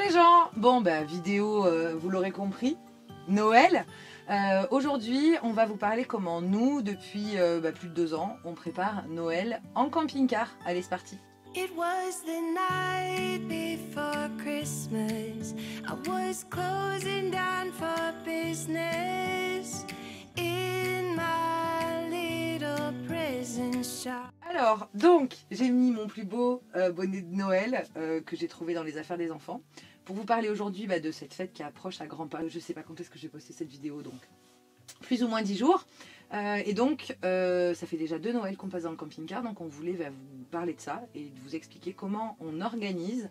les gens. Bon bah vidéo, vous l'aurez compris, Noël. Aujourd'hui on va vous parler comment nous, depuis plus de 2 ans, on prépare Noël en camping-car. Allez c'est parti. It was the night before Christmas. I was closing down for business in my little prison shop. Alors, donc, j'ai mis mon plus beau bonnet de Noël que j'ai trouvé dans les affaires des enfants pour vous parler aujourd'hui de cette fête qui approche à grands pas. Je sais pas quand est-ce que j'ai posté cette vidéo, donc plus ou moins 10 jours. Et donc, ça fait déjà 2 Noëls qu'on passe dans le camping-car, donc on voulait vous parler de ça et de vous expliquer comment on organise,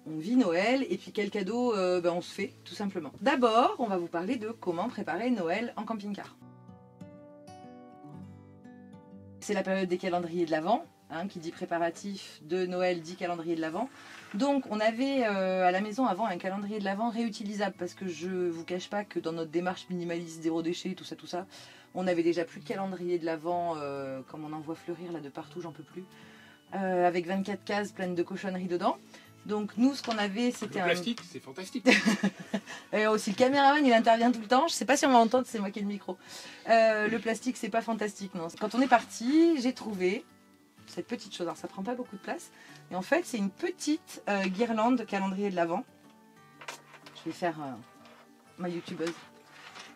on vit Noël et puis quel cadeau on se fait, tout simplement. D'abord, on va vous parler de comment préparer Noël en camping-car. C'est la période des calendriers de l'Avent, qui dit préparatif de Noël dit calendrier de l'Avent. Donc on avait à la maison avant un calendrier de l'Avent réutilisable parce que je vous cache pas que dans notre démarche minimaliste, zéro déchet, tout ça, on avait déjà plus de calendrier de l'Avent comme on en voit fleurir là de partout, j'en peux plus. Avec 24 cases pleines de cochonneries dedans. Donc nous ce qu'on avait c'était un... Le plastique, c'est fantastique. Et aussi le caméraman il intervient tout le temps, je sais pas si on va entendre, c'est moi qui ai le micro. Le plastique c'est pas fantastique non. Quand on est parti, j'ai trouvé cette petite chose, alors ça prend pas beaucoup de place. Et en fait c'est une petite guirlande calendrier de l'Avent. Je vais faire ma youtubeuse.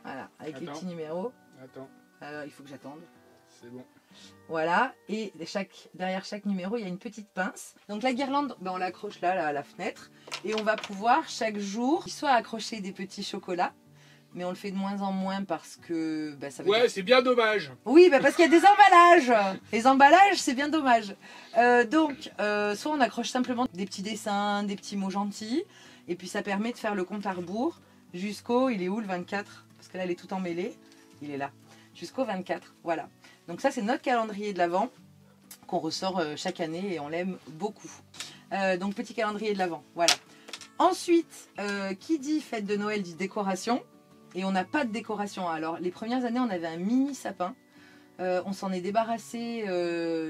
Voilà, avec les petits numéros. Attends. Il faut que j'attende. C'est bon. Voilà, et derrière chaque numéro, il y a une petite pince. Donc la guirlande, on l'accroche là à la fenêtre. Et on va pouvoir chaque jour, soit accrocher des petits chocolats, mais on le fait de moins en moins parce que... ça veut Ouais, c'est bien dommage. Oui, parce qu'il y a des emballages. Les emballages, c'est bien dommage. Donc, soit on accroche simplement des petits dessins, des petits mots gentils. Et puis ça permet de faire le compte à rebours jusqu'au... Il est où le 24? Parce que là, elle est tout emmêlée. Il est là. Jusqu'au 24, voilà. Donc ça c'est notre calendrier de l'Avent qu'on ressort chaque année et on l'aime beaucoup. Donc petit calendrier de l'Avent, voilà. Ensuite, qui dit fête de Noël dit décoration. Et on n'a pas de décoration. Alors les premières années on avait un mini sapin. On s'en est débarrassé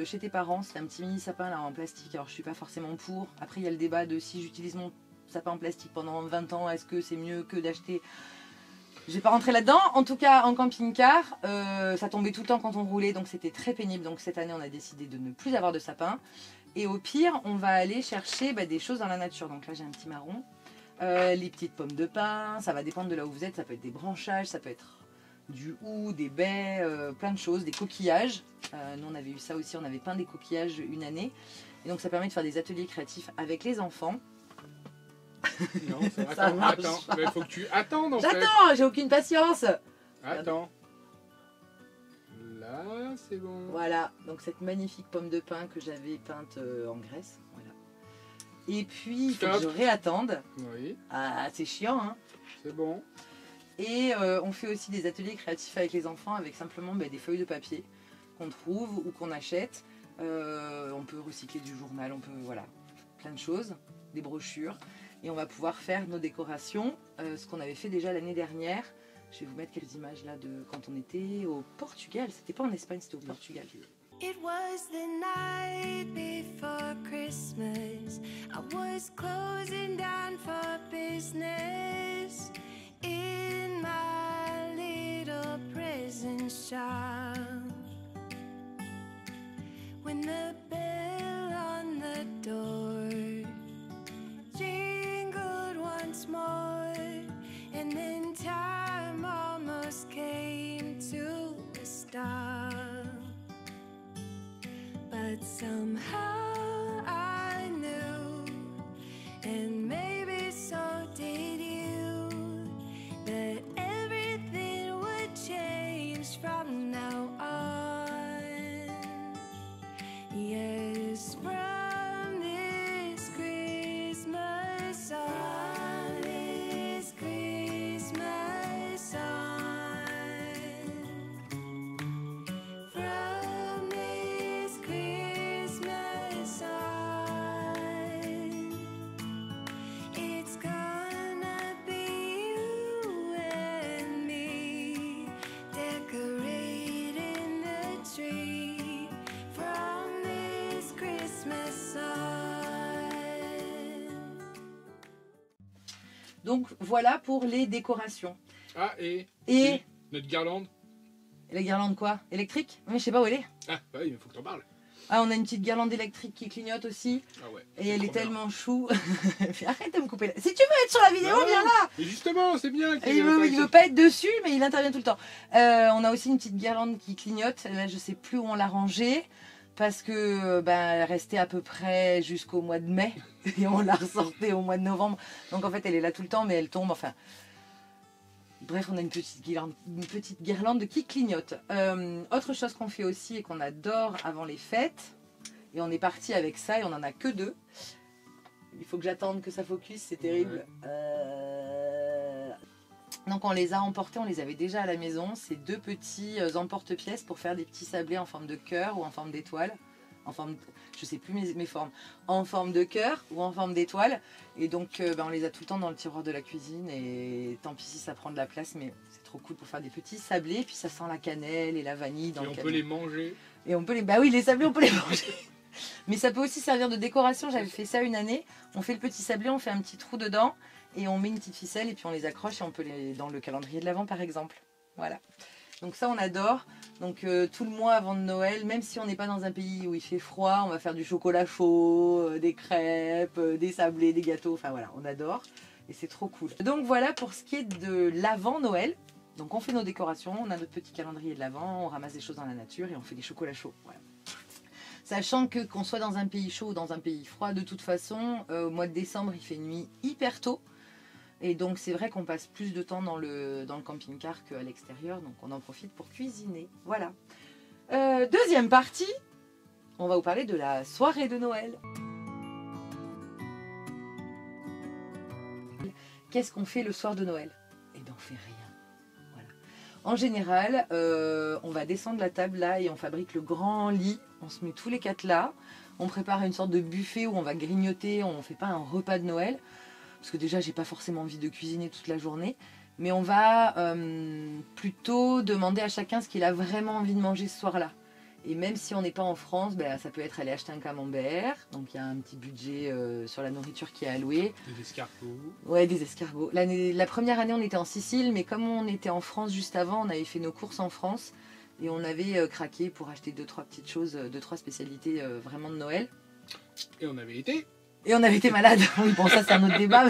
chez tes parents. C'était un petit mini sapin là en plastique. Alors je suis pas forcément pour. Après il y a le débat de si j'utilise mon sapin en plastique pendant 20 ans, est-ce que c'est mieux que d'acheter... Je vais pas rentrer là-dedans. En tout cas, en camping-car, ça tombait tout le temps quand on roulait, donc c'était très pénible. Donc cette année, on a décidé de ne plus avoir de sapin. Et au pire, on va aller chercher des choses dans la nature. Donc là, j'ai un petit marron. Les petites pommes de pin, ça va dépendre de là où vous êtes. Ça peut être des branchages, ça peut être du hou, des baies, plein de choses, des coquillages. Nous, on avait eu ça aussi, on avait peint des coquillages une année. Et donc ça permet de faire des ateliers créatifs avec les enfants. Non, attends, mais il faut que tu attendes en fait. J'attends, j'ai aucune patience. Attends. Là, c'est bon. Voilà, donc cette magnifique pomme de pin que j'avais peinte en Grèce. Voilà. Et puis, il faut que je réattende. Oui. Ah, c'est chiant, hein. C'est bon. Et on fait aussi des ateliers créatifs avec les enfants avec simplement des feuilles de papier qu'on trouve ou qu'on achète. On peut recycler du journal, on peut, voilà, plein de choses, des brochures. Et on va pouvoir faire nos décorations, ce qu'on avait fait déjà l'année dernière. Je vais vous mettre quelques images là de quand on était au Portugal. C'était pas en Espagne, c'était au Portugal. It was the night before Christmas. I was closing down for business in my little prison shop. When the bell on the door jingled once more, and then time almost came to a stop. But somehow I knew, and maybe so did you, that everything would change from now on. Yes, from this Christmas on, this Christmas on, from this Christmas Donc voilà pour les décorations. Ah, et Et notre guirlande. la guirlande quoi? Électrique? Mais je sais pas où elle est. Ah, bah oui, il faut que t'en parles. Ah, on a une petite guirlande électrique qui clignote aussi. Ah ouais. Et elle est trop bien. tellement chou. Arrête de me couper là. Si tu veux être sur la vidéo, Bah viens ouais. là. Et justement, c'est bien. Et il veut pas être dessus, mais il intervient tout le temps. On a aussi une petite guirlande qui clignote. Là, je sais plus où on l'a rangée. Parce que elle restait à peu près jusqu'au mois de mai. Et on l'a ressortée au mois de novembre. Donc en fait, elle est là tout le temps, mais elle tombe. Enfin. Bref, on a une petite guirlande qui clignote. Autre chose qu'on fait aussi et qu'on adore avant les fêtes. Et on est parti avec ça et on en a que 2. Il faut que j'attende que ça focus, c'est terrible. Donc on les a emportés, on les avait déjà à la maison. C'est 2 petits emporte-pièces pour faire des petits sablés en forme de cœur ou en forme d'étoile. En forme, je sais plus mes formes. En forme de cœur ou en forme d'étoile. Et donc on les a tout le temps dans le tiroir de la cuisine. Et tant pis si ça prend de la place, mais c'est trop cool pour faire des petits sablés. Puis ça sent la cannelle et la vanille dans Et le on cadeau. peut les manger. Et on peut les... Bah oui, les sablés, on peut les manger. Mais ça peut aussi servir de décoration. J'avais fait ça une année. On fait le petit sablé, on fait un petit trou dedans. Et on met une petite ficelle et puis on les accroche. Et on peut les... dans le calendrier de l'Avent, par exemple. Voilà. Donc ça, on adore. Donc tout le mois avant de Noël, même si on n'est pas dans un pays où il fait froid, on va faire du chocolat chaud, des crêpes, des sablés, des gâteaux. Enfin voilà, on adore. Et c'est trop cool. Donc voilà pour ce qui est de l'Avent Noël. Donc on fait nos décorations, on a notre petit calendrier de l'Avent, on ramasse des choses dans la nature et on fait des chocolats chauds. Voilà. Sachant que qu'on soit dans un pays chaud ou dans un pays froid, de toute façon, au mois de décembre, il fait nuit hyper tôt. Et donc c'est vrai qu'on passe plus de temps dans le camping-car qu'à l'extérieur, donc on en profite pour cuisiner. Voilà. Deuxième partie, on va vous parler de la soirée de Noël. Qu'est-ce qu'on fait le soir de Noël? Eh bien on fait rien. En général, on va descendre la table là et on fabrique le grand lit. On se met tous les 4 là. On prépare une sorte de buffet où on va grignoter. On ne fait pas un repas de Noël. Parce que déjà, j'ai pas forcément envie de cuisiner toute la journée. Mais on va plutôt demander à chacun ce qu'il a vraiment envie de manger ce soir-là. Et même si on n'est pas en France, ça peut être aller acheter un camembert. Donc il y a un petit budget sur la nourriture qui est alloué. Des escargots. Ouais, des escargots. La première année, on était en Sicile, mais comme on était en France juste avant, on avait fait nos courses en France. Et on avait craqué pour acheter 2-3 petites choses, 2-3 spécialités vraiment de Noël. Et on avait été. Et on avait été malade. Oui, bon, ça c'est un autre débat.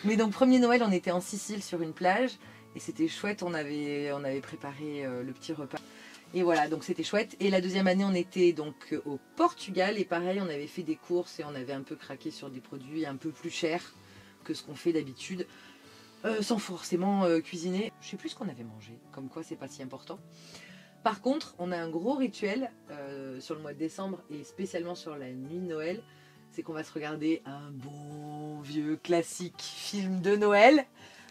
Mais donc, premier Noël, on était en Sicile sur une plage. Et c'était chouette, on avait préparé le petit repas. Et voilà, donc c'était chouette. Et la deuxième année, on était donc au Portugal. Et pareil, on avait fait des courses et on avait un peu craqué sur des produits un peu plus chers que ce qu'on fait d'habitude. Sans forcément cuisiner. Je sais plus ce qu'on avait mangé, comme quoi c'est pas si important. Par contre, on a un gros rituel sur le mois de décembre et spécialement sur la nuit de Noël. C'est qu'on va se regarder un bon vieux classique film de Noël.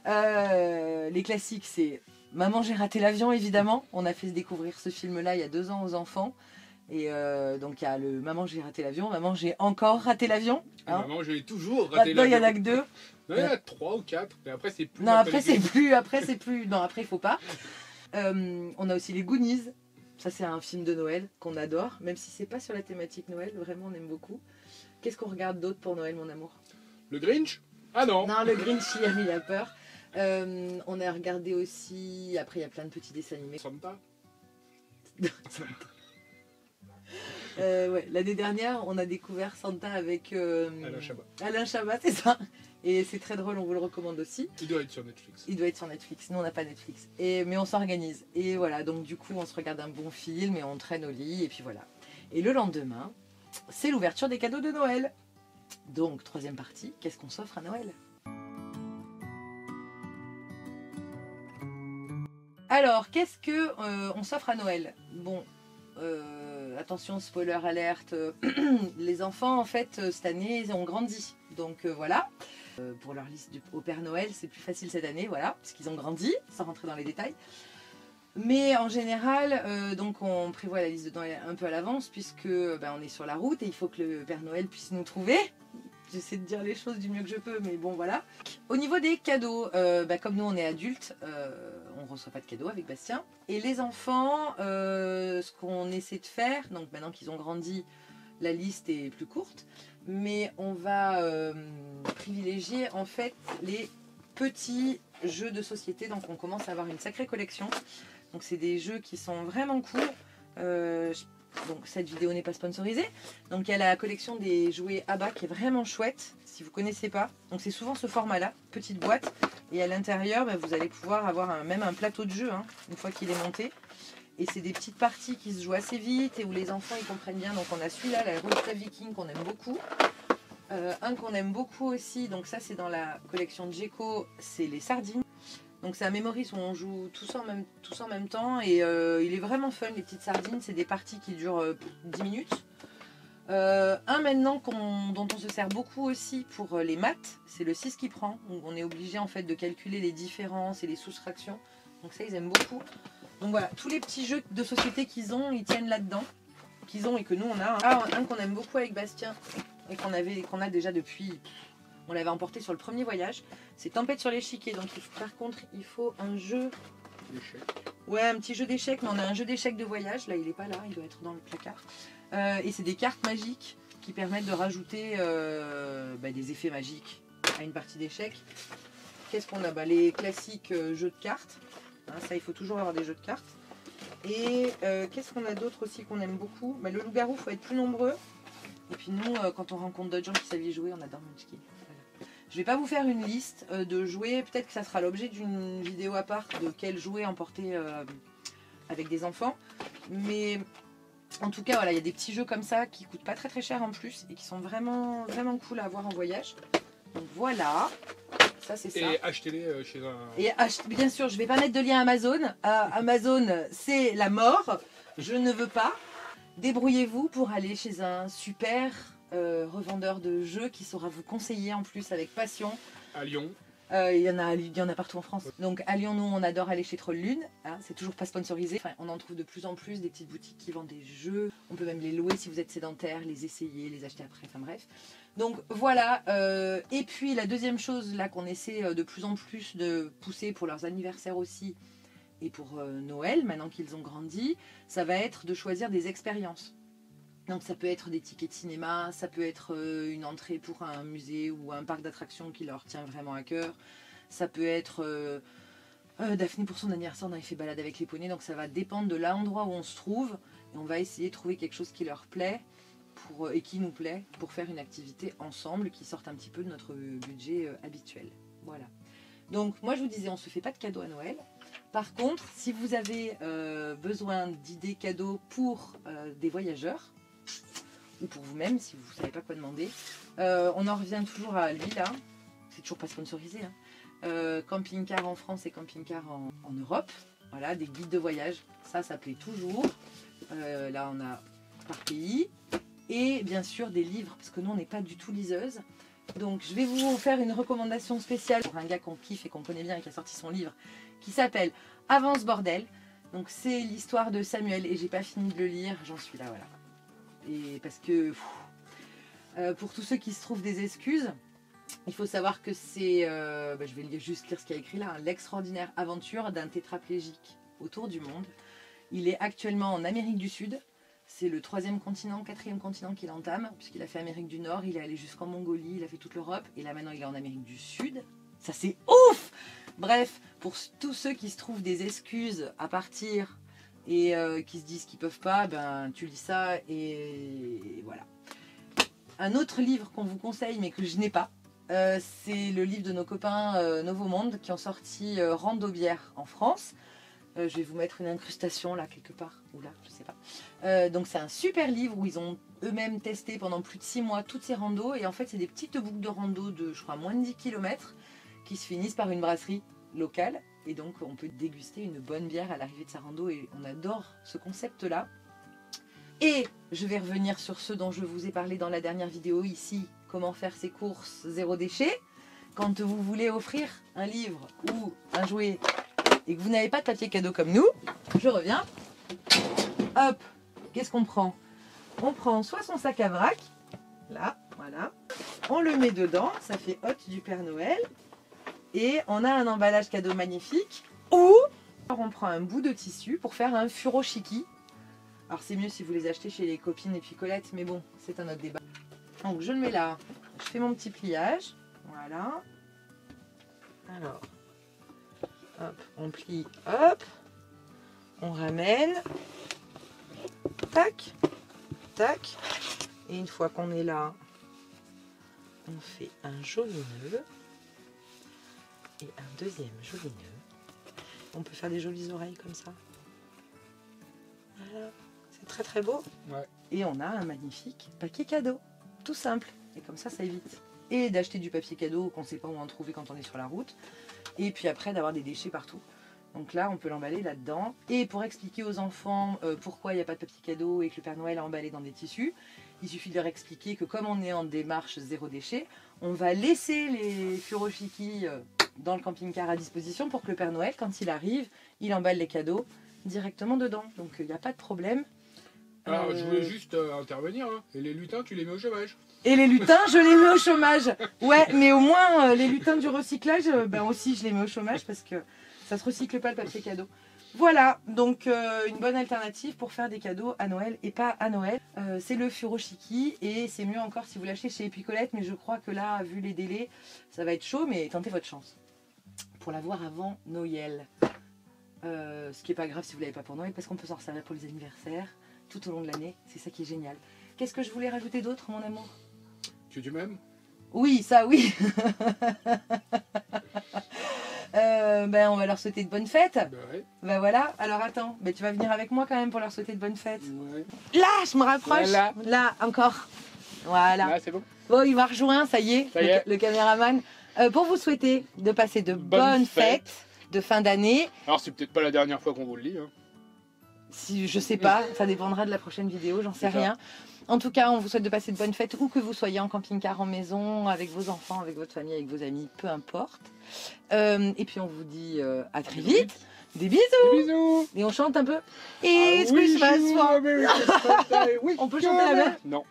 Les classiques, c'est Maman, j'ai raté l'avion, évidemment. On a fait découvrir ce film-là il y a 2 ans aux enfants. Et donc il y a le Maman, j'ai raté l'avion, Maman, j'ai encore raté l'avion. Hein. Maman, j'ai toujours raté Maintenant, il y en l'avion. a que 2. Non, il y en a 3 ou 4. Mais après, c'est plus. Non, après c'est plus. Non, après il faut pas. On a aussi les Goonies. Ça c'est un film de Noël qu'on adore, même si c'est pas sur la thématique Noël. Vraiment, on aime beaucoup. Qu'est-ce qu'on regarde d'autre pour Noël, mon amour? Le Grinch? Ah non. Non, le Grinch, il a peur. On a regardé aussi. Après, il y a plein de petits dessins animés. Santa? Ouais, l'année dernière, on a découvert Santa avec Alain Chabat. Alain Chabat, c'est ça. Et c'est très drôle, on vous le recommande aussi. Il doit être sur Netflix. Il doit être sur Netflix. Nous, on n'a pas Netflix. Mais on s'organise. Et voilà, donc du coup, on se regarde un bon film et on traîne au lit. Et puis voilà. Et le lendemain, c'est l'ouverture des cadeaux de Noël. Donc, troisième partie, qu'est-ce qu'on s'offre à Noël? Alors, qu'est-ce que on s'offre à Noël? Bon, attention, spoiler alerte, les enfants, en fait, cette année, ils ont grandi. Donc voilà, pour leur liste au Père Noël, c'est plus facile cette année, voilà, parce qu'ils ont grandi, sans rentrer dans les détails. Mais en général, donc on prévoit la liste de Noël un peu à l'avance, puisque on est sur la route et il faut que le Père Noël puisse nous trouver. J'essaie de dire les choses du mieux que je peux, mais bon, voilà. Au niveau des cadeaux, comme nous, on est adultes, on ne reçoit pas de cadeaux avec Bastien. Et les enfants, ce qu'on essaie de faire, donc maintenant qu'ils ont grandi, la liste est plus courte, mais on va privilégier en fait les petits jeux de société. Donc on commence à avoir une sacrée collection. Donc c'est des jeux qui sont vraiment cool. Donc cette vidéo n'est pas sponsorisée. Donc il y a la collection des jouets ABBA qui est vraiment chouette, si vous connaissez pas. Donc c'est souvent ce format-là, petite boîte. Et à l'intérieur, vous allez pouvoir avoir même un plateau de jeu, hein, une fois qu'il est monté. Et c'est des petites parties qui se jouent assez vite et où les enfants ils comprennent bien. Donc on a celui-là, la Ultra Viking, qu'on aime beaucoup. Un qu'on aime beaucoup aussi, donc ça c'est dans la collection de Geco, c'est les sardines. Donc c'est un Memories où on joue tous en même temps et il est vraiment fun, les petites sardines. C'est des parties qui durent 10 minutes. Un maintenant dont on se sert beaucoup aussi pour les maths, c'est le 6 qui prend. Où on est obligé en fait de calculer les différences et les soustractions. Donc ça ils aiment beaucoup. Donc voilà, tous les petits jeux de société qu'ils ont, ils tiennent là-dedans. Qu'ils ont et que nous on a. Un qu'on aime beaucoup avec Bastien et qu'on a déjà depuis... On l'avait emporté sur le premier voyage. C'est Tempête sur l'échiquier. Donc par contre, il faut un jeu... Ouais, un petit jeu d'échecs. Mais on a un jeu d'échecs de voyage. Là, il n'est pas là. Il doit être dans le placard. Et c'est des cartes magiques qui permettent de rajouter des effets magiques à une partie d'échecs. Qu'est-ce qu'on a? Les classiques jeux de cartes. Hein, ça, il faut toujours avoir des jeux de cartes. Et qu'est-ce qu'on a d'autre aussi qu'on aime beaucoup? Le loup-garou, il faut être plus nombreux. Et puis nous, quand on rencontre d'autres gens qui savent y jouer, on adore Munchkin. Voilà. Je vais pas vous faire une liste de jouets. Peut-être que ça sera l'objet d'une vidéo à part de quels jouets emporter avec des enfants. Mais en tout cas, voilà, il y a des petits jeux comme ça qui coûtent pas très très cher en plus et qui sont vraiment, vraiment cool à avoir en voyage. Donc voilà. Ça, c'est ça. Et achetez-les chez un... Et bien sûr, je vais pas mettre de lien Amazon. Amazon, c'est la mort. Je ne veux pas. Débrouillez-vous pour aller chez un super revendeur de jeux qui saura vous conseiller en plus avec passion. À Lyon. Il y en a partout en France. Donc à Lyon, nous, on adore aller chez Troll Lune. Hein, c'est toujours pas sponsorisé. Enfin, on en trouve de plus en plus des petites boutiques qui vendent des jeux. On peut même les louer si vous êtes sédentaire, les essayer, les acheter après. Enfin bref. Donc voilà. Et puis la deuxième chose là qu'on essaie de plus en plus de pousser pour leurs anniversaires aussi et pour Noël, maintenant qu'ils ont grandi, ça va être de choisir des expériences. Donc ça peut être des tickets de cinéma, ça peut être une entrée pour un musée ou un parc d'attractions qui leur tient vraiment à cœur. Ça peut être Daphné pour son anniversaire, on avait fait balade avec les poneys, donc ça va dépendre de l'endroit où on se trouve. Et on va essayer de trouver quelque chose qui leur plaît et qui nous plaît pour faire une activité ensemble qui sorte un petit peu de notre budget habituel. Voilà. Donc moi je vous disais, on ne se fait pas de cadeaux à Noël. Par contre, si vous avez besoin d'idées cadeaux pour des voyageurs, ou pour vous-même, si vous ne savez pas quoi demander, on en revient toujours à lui là, c'est toujours pas sponsorisé, hein. Camping-car en France et camping-car en Europe, voilà, des guides de voyage, ça plaît toujours. Là on a par pays, et bien sûr des livres, parce que nous on n'est pas du tout liseuse. Donc je vais vous faire une recommandation spéciale pour un gars qu'on kiffe et qu'on connaît bien et qui a sorti son livre qui s'appelle Avance Bordel. Donc c'est l'histoire de Samuel et j'ai pas fini de le lire, j'en suis là, voilà. Et parce que pour tous ceux qui se trouvent des excuses, il faut savoir que c'est, je vais juste lire ce qu'il y a écrit là, hein, l'extraordinaire aventure d'un tétraplégique autour du monde. Il est actuellement en Amérique du Sud. C'est le 3e continent, 4e continent qu'il entame, puisqu'il a fait Amérique du Nord, il est allé jusqu'en Mongolie, il a fait toute l'Europe, et là maintenant il est en Amérique du Sud. Ça c'est ouf! Bref, pour tous ceux qui se trouvent des excuses à partir et qui se disent qu'ils peuvent pas, ben tu lis ça et voilà. Un autre livre qu'on vous conseille mais que je n'ai pas, c'est le livre de nos copains Nouveau Monde qui ont sorti Rando-Bière en France. Je vais vous mettre une incrustation là quelque part, ou là, je sais pas. Donc c'est un super livre où ils ont eux-mêmes testé pendant plus de 6 mois toutes ces randos. Et en fait c'est des petites boucles de rando de je crois moins de 10 km qui se finissent par une brasserie locale. Et donc on peut déguster une bonne bière à l'arrivée de sa rando et on adore ce concept là. Et je vais revenir sur ce dont je vous ai parlé dans la dernière vidéo ici, comment faire ses courses zéro déchet. Quand vous voulez offrir un livre ou un jouet et que vous n'avez pas de papier cadeau comme nous, je reviens. Hop, qu'est-ce qu'on prend? On prend soit son sac à vrac, là, voilà. On le met dedans, ça fait hôte du Père Noël. Et on a un emballage cadeau magnifique. Ou on prend un bout de tissu pour faire un furoshiki. Alors c'est mieux si vous les achetez chez les copines et puis Colette, mais bon, c'est un autre débat. Donc je le mets là, je fais mon petit pliage, voilà. Alors, hop, on plie, hop, on ramène, tac, tac, et une fois qu'on est là, on fait un joli nœud et un deuxième joli nœud. On peut faire des jolies oreilles comme ça. Voilà, c'est très très beau. Ouais. Et on a un magnifique papier cadeau, tout simple. Et comme ça évite. Et d'acheter du papier cadeau qu'on ne sait pas où en trouver quand on est sur la route. Et puis après d'avoir des déchets partout. Donc là, on peut l'emballer là-dedans. Et pour expliquer aux enfants pourquoi il n'y a pas de papier cadeau et que le Père Noël a emballé dans des tissus, il suffit de leur expliquer que comme on est en démarche zéro déchet, on va laisser les furoshiki dans le camping-car à disposition pour que le Père Noël, quand il arrive, il emballe les cadeaux directement dedans. Donc il n'y a pas de problème. Alors, je voulais juste intervenir. Hein. Et les lutins, tu les mets au chômage. Et les lutins, je les mets au chômage. Ouais, mais au moins, les lutins du recyclage, ben aussi, je les mets au chômage parce que ça se recycle pas le papier cadeau. Voilà, donc une bonne alternative pour faire des cadeaux à Noël et pas à Noël. C'est le furoshiki et c'est mieux encore si vous l'achetez chez Epicolette, mais je crois que là, vu les délais, ça va être chaud, mais tentez votre chance. Pour l'avoir avant Noël. Ce qui n'est pas grave si vous ne l'avez pas pour Noël parce qu'on peut s'en servir pour les anniversaires tout au long de l'année. C'est ça qui est génial. Qu'est-ce que je voulais rajouter d'autre, mon amour? Que tu m'aimes? Oui, ça oui. Ben, on va leur souhaiter de bonnes fêtes. Bah ouais. Ben voilà. Alors attends, ben, tu vas venir avec moi quand même pour leur souhaiter de bonnes fêtes. Ouais. Là, je me rapproche. Voilà. Là, encore. Voilà. Là, c'est bon. Bon, il m'a rejoint, ça y est, Ça y est. le caméraman. Pour vous souhaiter de passer de bonnes fêtes de fin d'année. Alors, c'est peut-être pas la dernière fois qu'on vous le dit. Hein. Si, je sais pas, ça dépendra de la prochaine vidéo, j'en sais C'est ça. rien. En tout cas, on vous souhaite de passer de bonnes fêtes où que vous soyez, en camping-car, en maison, avec vos enfants, avec votre famille, avec vos amis, peu importe. Et puis on vous dit à très vite. Des bisous. Des bisous. Et on chante un peu. Ah It's oui, Christmas je for... vous Merry Christmas Day. Oui, On peut chanter la même? Non,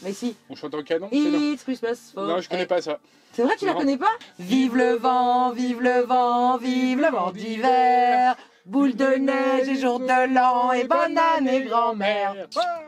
Mais si. on chante en canon. C'est non. It's Christmas for... Non, je connais pas ça. C'est vrai, tu la Non. connais pas? Vive le vent, vive le vent, vive le vent d'hiver. Boule de neige et jour de l'an et bonne année grand-mère. Ah.